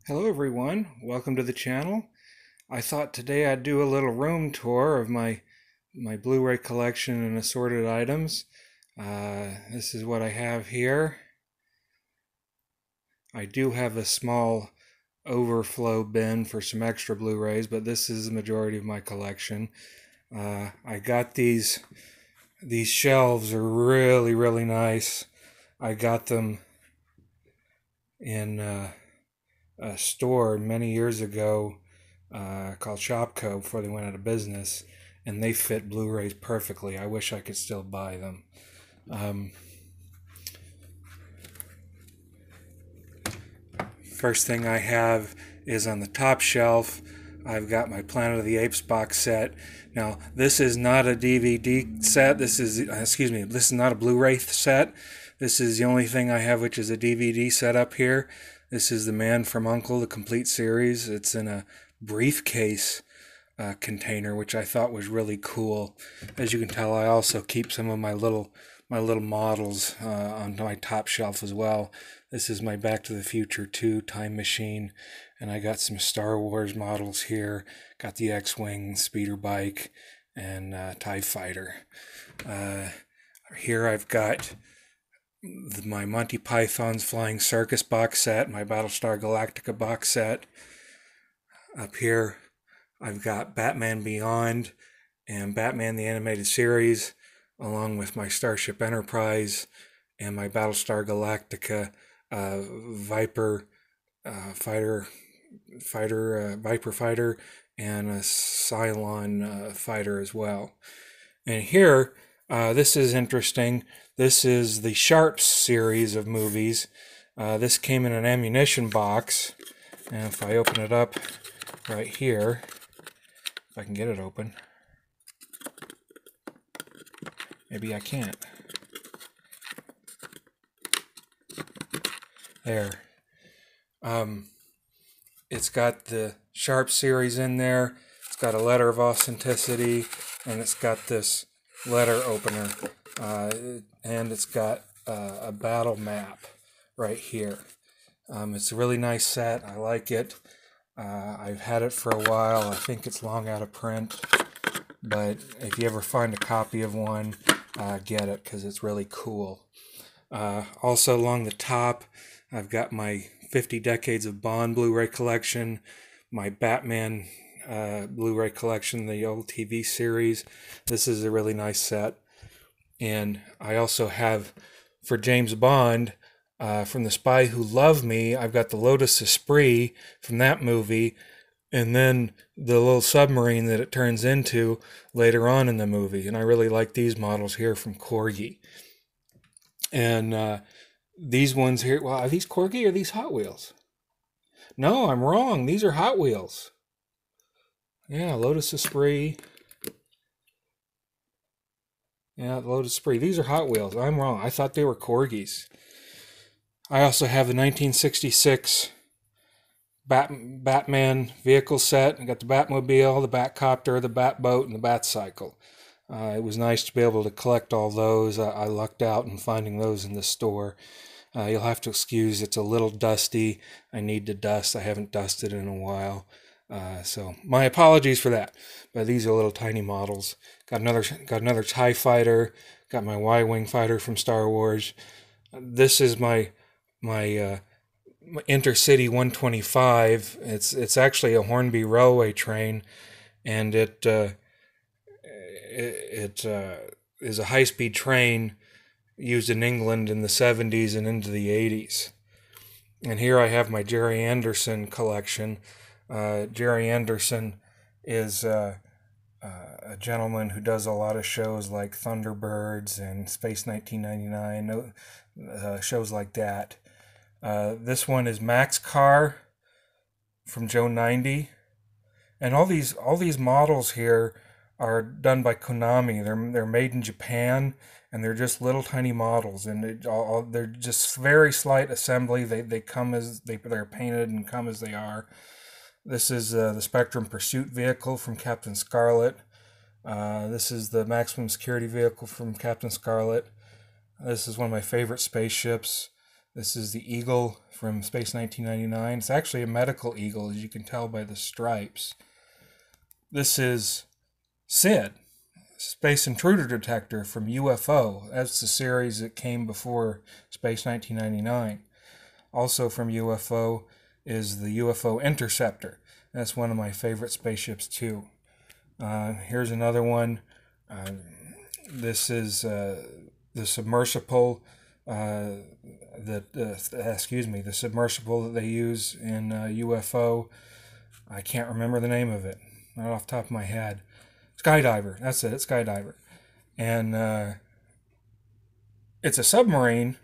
Hello everyone, welcome to the channel. I thought today I'd do a little room tour of my Blu Ray collection and assorted items. This is what I have here. I do have a small overflow bin for some extra Blu Rays, but this is the majority of my collection. I got these shelves are really nice. I got them in a store many years ago called Shopco before they went out of business, and they fit Blu-rays perfectly. I wish I could still buy them. First thing I have is on the top shelf. I've got my Planet of the Apes box set. Now, this is not a DVD set. This is not a Blu-ray set. This is the only thing I have which is a DVD set up here. This is The Man from U.N.C.L.E., the complete series. It's in a briefcase container, which I thought was really cool. As you can tell, I also keep some of my little models on my top shelf as well. This is my Back to the Future 2 time machine, and I got some Star Wars models here. Got the X-Wing, speeder bike, and TIE fighter. Here I've got my Monty Python's Flying Circus box set, my Battlestar Galactica box set. Up here I've got Batman Beyond and Batman the Animated Series, along with my Starship Enterprise and my Battlestar Galactica Viper fighter, Viper fighter, and a Cylon fighter as well. And here, this is interesting. This is the Sharps series of movies. This came in an ammunition box, and if I open it up right here, if I can get it open, maybe I can't. There. It's got the Sharp series in there. It's got a letter of authenticity, and it's got this letter opener, and it's got a battle map right here. It's a really nice set. I like it. I've had it for a while. I think it's long out of print, but if you ever find a copy of one, get it because it's really cool. Also along the top, I've got my 50 Decades of Bond Blu-ray collection, my Batman Blu-ray collection, the old TV series. This is a really nice set. And I also have, for James Bond, from The Spy Who Loved Me, I've got the Lotus Esprit from that movie, and then the little submarine that it turns into later on in the movie. And I really like these models here from Corgi. And these ones here, well, are these Corgi or are these Hot Wheels? No, I'm wrong. These are Hot Wheels. Yeah, Lotus Esprit. Yeah, Lotus Esprit. These are Hot Wheels. I'm wrong. I thought they were Corgis. I also have the 1966 Batman vehicle set. I got the Batmobile, the Batcopter, the Batboat, and the Batcycle. It was nice to be able to collect all those. I lucked out in finding those in the store. You'll have to excuse, it's a little dusty. I need to dust. I haven't dusted in a while. So my apologies for that. But these are little tiny models. Got another TIE fighter. Got my Y-wing fighter from Star Wars. This is my Intercity 125. It's actually a Hornby railway train, and it is a high-speed train used in England in the 70s and into the 80s. And here I have my Jerry Anderson collection. Jerry Anderson is a gentleman who does a lot of shows like Thunderbirds and Space 1999, shows like that. This one is Max Car from Joe 90. And all these models here are done by Konami. They're made in Japan, and they're just little tiny models, and they're just very slight assembly. They come as they're painted and come as they are. This is the Spectrum Pursuit vehicle from Captain Scarlet. This is the Maximum Security vehicle from Captain Scarlet. This is one of my favorite spaceships. This is the Eagle from Space 1999. It's actually a medical eagle, as you can tell by the stripes. This is SID, Space Intruder Detector from UFO. That's the series that came before Space 1999. Also from UFO is the Ufo Interceptor. That's one of my favorite spaceships too. Here's another one. This is the submersible. The submersible that they use in UFO. I can't remember the name of it, not off the top of my head. Skydiver. That's it. Skydiver, and it's a submarine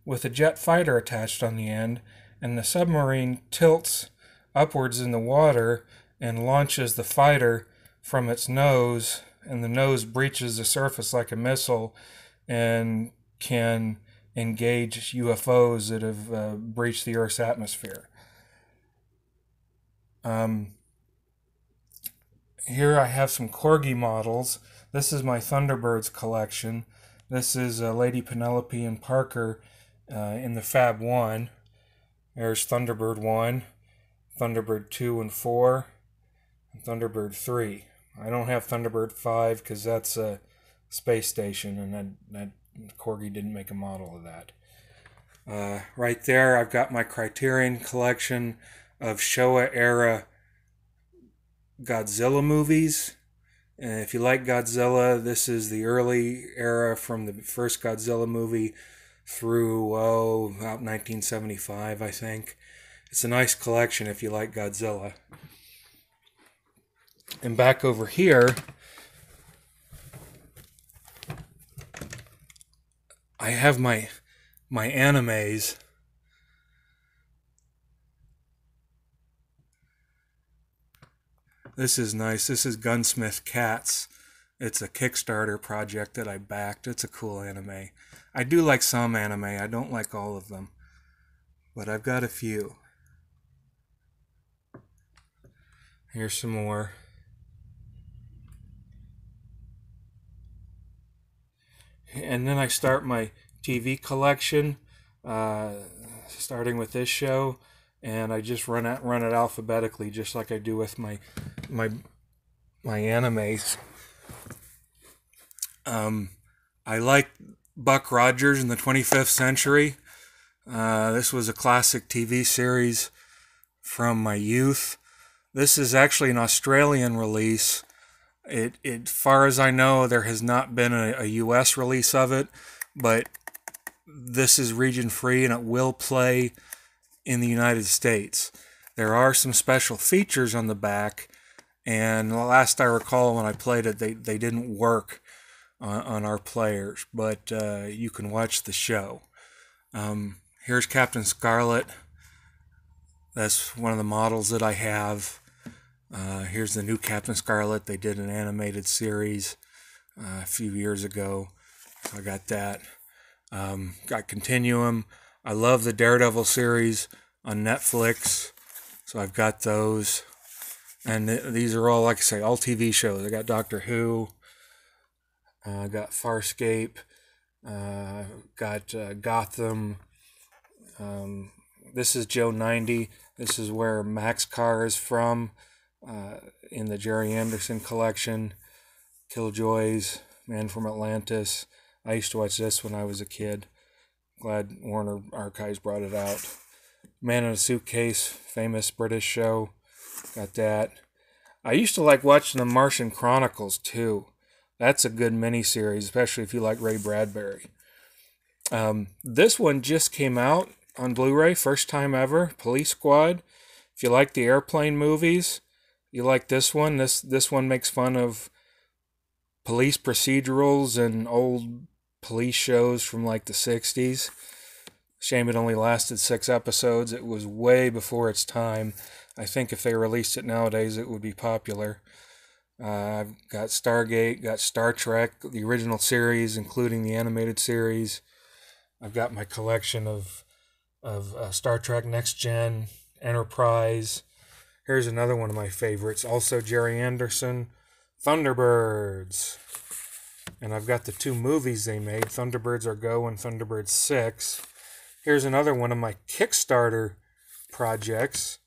with a jet fighter attached on the end, and the submarine tilts upwards in the water and launches the fighter from its nose, and the nose breaches the surface like a missile and can engage UFOs that have breached the Earth's atmosphere. Here I have some Corgi models. This is my Thunderbirds collection. This is Lady Penelope and Parker in the Fab 1. There's Thunderbird 1, Thunderbird 2 and 4, and Thunderbird 3. I don't have Thunderbird 5 because that's a space station, and that Corgi didn't make a model of that. Right there, I've got my Criterion collection of Showa-era Godzilla movies. And if you like Godzilla, this is the early era from the first Godzilla movie through, about 1975, I think. It's a nice collection if you like Godzilla. And back over here, I have my animes. This is nice. This is Gunsmith Cats. It's a Kickstarter project that I backed. It's a cool anime. I do like some anime. I don't like all of them, but I've got a few. Here's some more. And then I start my TV collection, starting with this show, and I just run it alphabetically, just like I do with my animes. I like Buck Rogers in the 25th Century. This was a classic TV series from my youth. This is actually an Australian release. It far as I know, there has not been a U.S. release of it, but this is region free and it will play in the United States. There are some special features on the back, and last I recall when I played it, they didn't work on our players, but you can watch the show. Here's Captain Scarlet. That's one of the models that I have. Here's the new Captain Scarlet. They did an animated series a few years ago, so I got that. Got Continuum. I love the Daredevil series on Netflix, so I've got those. And these are all, like I say, all TV shows. I got Doctor Who. I got Farscape. Got Gotham. This is Joe 90. This is where Max Carr is from. In the Jerry Anderson collection. Killjoys, Man from Atlantis. I used to watch this when I was a kid. Glad Warner Archives brought it out. Man in a Suitcase, famous British show. Got that. I used to like watching the Martian Chronicles too. That's a good miniseries, especially if you like Ray Bradbury. This one just came out on Blu Ray, first time ever. Police Squad. If you like the airplane movies, you like this one. This one makes fun of police procedurals and old police shows from like the 60s. Shame it only lasted 6 episodes. It was way before its time. I think if they released it nowadays, it would be popular. I've got Stargate, got Star Trek, the original series, including the animated series. I've got my collection of Star Trek Next Gen, Enterprise. Here's another one of my favorites, also Jerry Anderson, Thunderbirds. And I've got the 2 movies they made, Thunderbirds Are Go and Thunderbirds 6. Here's another one of my Kickstarter projects.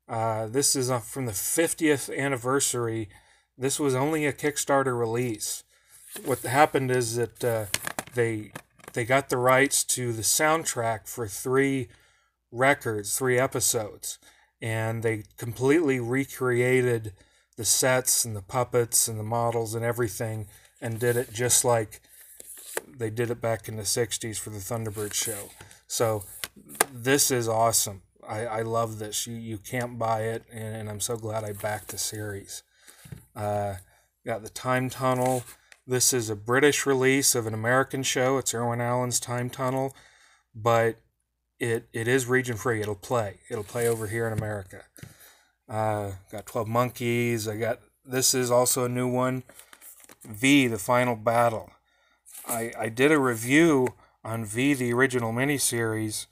This is from the 50th anniversary. This was only a Kickstarter release. What happened is that they got the rights to the soundtrack for 3 records, 3 episodes, and they completely recreated the sets and the puppets and the models and everything, and did it just like they did it back in the 60s for the Thunderbirds show. So this is awesome. I love this. You can't buy it, and I'm so glad I backed the series. Got the Time Tunnel. This is a British release of an American show. It's Irwin Allen's Time Tunnel, but it is region free. It'll play over here in America. Got 12 Monkeys. This is also a new one, V, The Final Battle. I did a review on V, the original miniseries,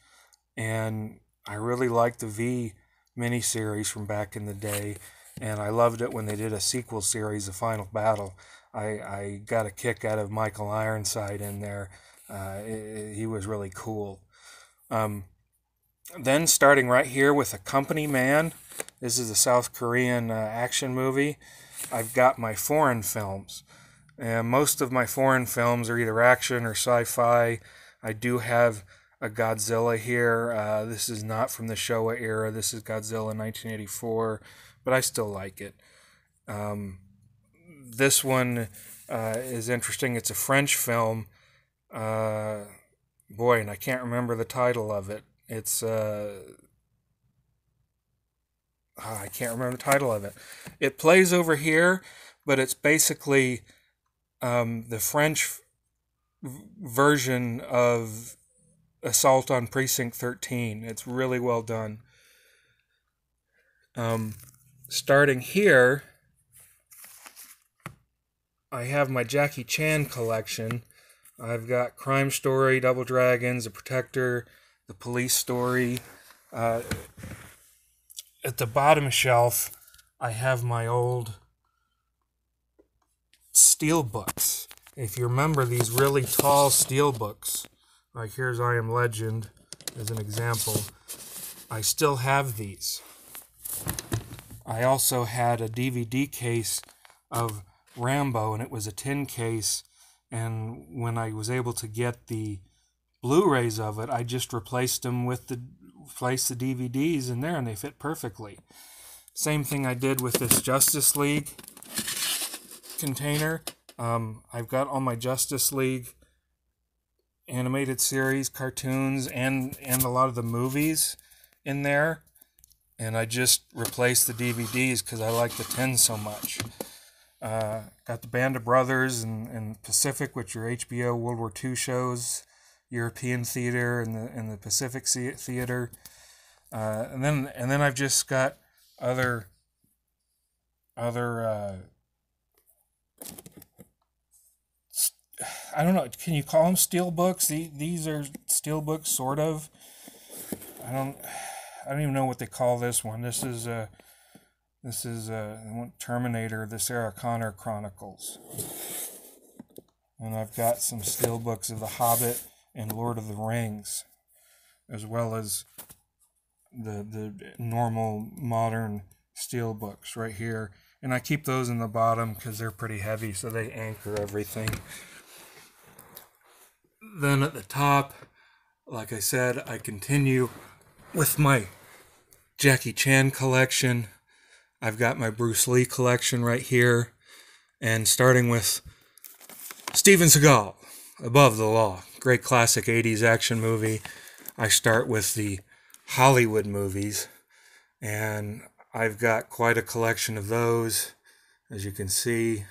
and I really liked the V miniseries from back in the day, and I loved it when they did a sequel series, The Final Battle. I got a kick out of Michael Ironside in there. He was really cool. Then starting right here with A Company Man. This is a South Korean action movie. I've got my foreign films. And most of my foreign films are either action or sci-fi. I do have a Godzilla here. This is not from the Showa era. This is Godzilla 1984, but I still like it. This one is interesting. It's a French film. Boy, and I can't remember the title of it. It's I can't remember the title of it. It plays over here, but it's basically the French version of Assault on Precinct 13. It's really well done. Starting here, I have my Jackie Chan collection. I've got Crime Story, Double Dragons, The Protector, The Police Story. At the bottom shelf, I have my old steel books. If you remember these really tall steel books, like here's I Am Legend as an example, I still have these. I also had a DVD case of Rambo, and it was a tin case, and when I was able to get the Blu Rays of it, I just replaced the DVDs in there, and they fit perfectly. Same thing I did with this Justice League container. I've got all my Justice League animated series, cartoons, and a lot of the movies in there, and I just replaced the DVDs because I like the tin so much. Got the Band of Brothers and Pacific, which are HBO World War II shows, European theater and the Pacific theater, and then I've just got other I don't know. Can you call them steel books? These are steel books, sort of. I don't even know what they call this one. This is Terminator, the Sarah Connor Chronicles. And I've got some steel books of The Hobbit and Lord of the Rings, as well as the normal modern steel books right here. And I keep those in the bottom because they're pretty heavy, so they anchor everything. Then at the top, like I said, I continue with my Jackie Chan collection. I've got my Bruce Lee collection right here. And starting with Steven Seagal, Above the Law. Great classic 80s action movie. I start with the Hollywood movies. And I've got quite a collection of those, as you can see.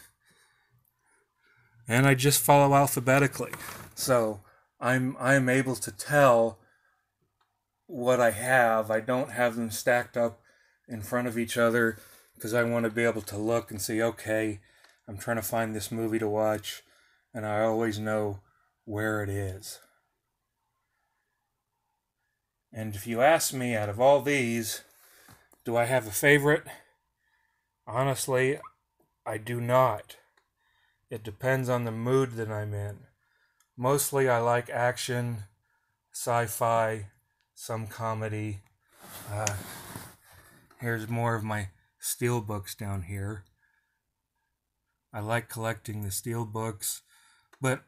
And I just follow alphabetically. So I'm able to tell what I have. I don't have them stacked up in front of each other because I want to be able to look and see, okay, I'm trying to find this movie to watch, and I always know where it is. And if you ask me, out of all these, do I have a favorite? Honestly, I do not. It depends on the mood that I'm in. Mostly I like action, sci-fi, some comedy. Here's more of my steel books down here. I like collecting the steel books, but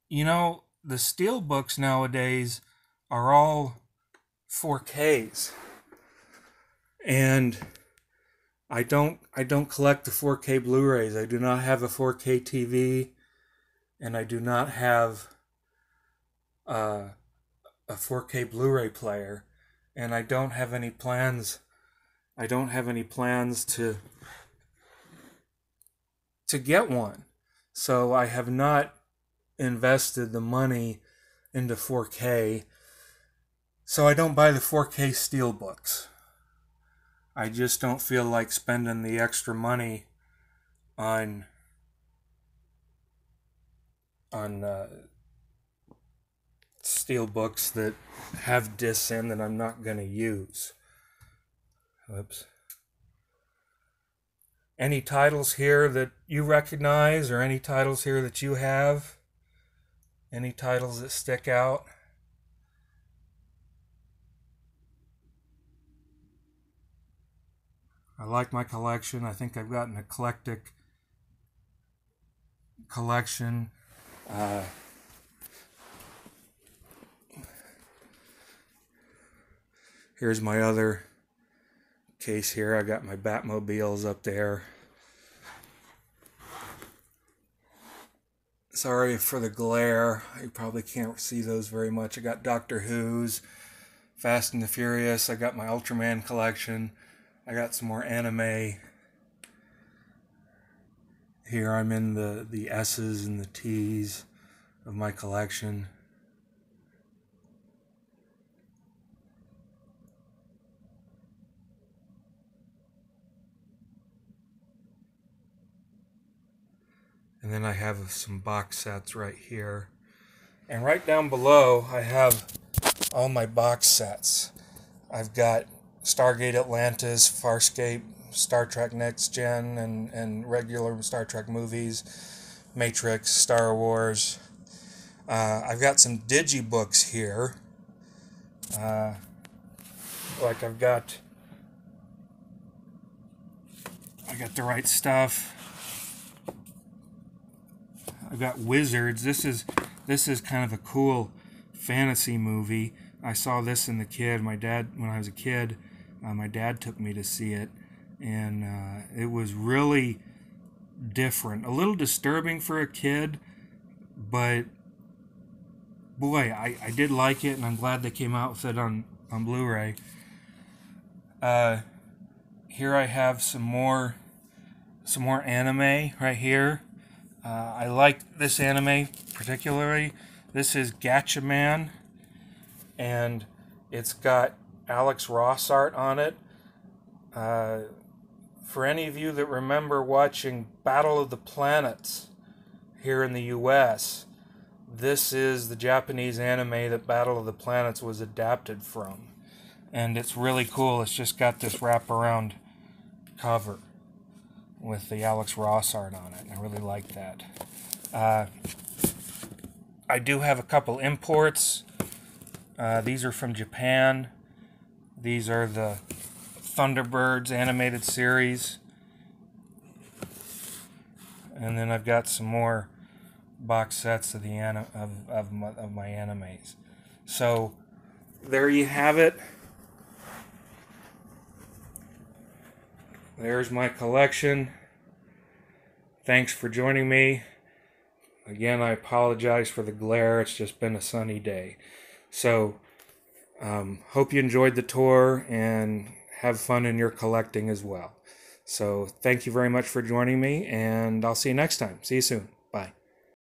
you know, the steel books nowadays are all 4Ks, and I don't collect the 4K Blu-rays. I do not have a 4K TV, and I do not have a 4K Blu-ray player, and I don't have any plans. I don't have any plans to get one. So I have not invested the money into 4K. So I don't buy the 4K steelbooks. I just don't feel like spending the extra money on steelbooks that have discs in that I'm not going to use. Oops. Any titles here that you recognize, or any titles here that you have? Any titles that stick out? I like my collection. I think I've got an eclectic collection. Here's my other case here. I got my Batmobiles up there. Sorry for the glare. You probably can't see those very much. I got Doctor Who's, Fast and the Furious. I got my Ultraman collection. I got some more anime. Here I'm in the S's and the T's of my collection. And then I have some box sets right here. And right down below, I have all my box sets. I've got Stargate Atlantis, Farscape, Star Trek Next Gen, and regular Star Trek movies, Matrix, Star Wars. I've got some digibooks here. Like I got The Right Stuff. I've got Wizards. This is kind of a cool fantasy movie. I saw this in the kid. My dad, when I was a kid, my dad took me to see it, and it was really different. A little disturbing for a kid, but boy, I did like it, and I'm glad they came out with it on Blu Ray. Here I have some more anime right here. I like this anime particularly. This is Gatchaman, and it's got Alex Ross art on it. For any of you that remember watching Battle of the Planets here in the US, this is the Japanese anime that Battle of the Planets was adapted from. And it's really cool. It's just got this wraparound cover with the Alex Ross art on it. I really like that. I do have a couple imports. These are from Japan. These are the Thunderbirds animated series. And then I've got some more box sets of the of my animes. So there you have it. There's my collection. Thanks for joining me. Again, I apologize for the glare. It's just been a sunny day. So, hope you enjoyed the tour and have fun in your collecting as well. So, thank you very much for joining me, and I'll see you next time. See you soon.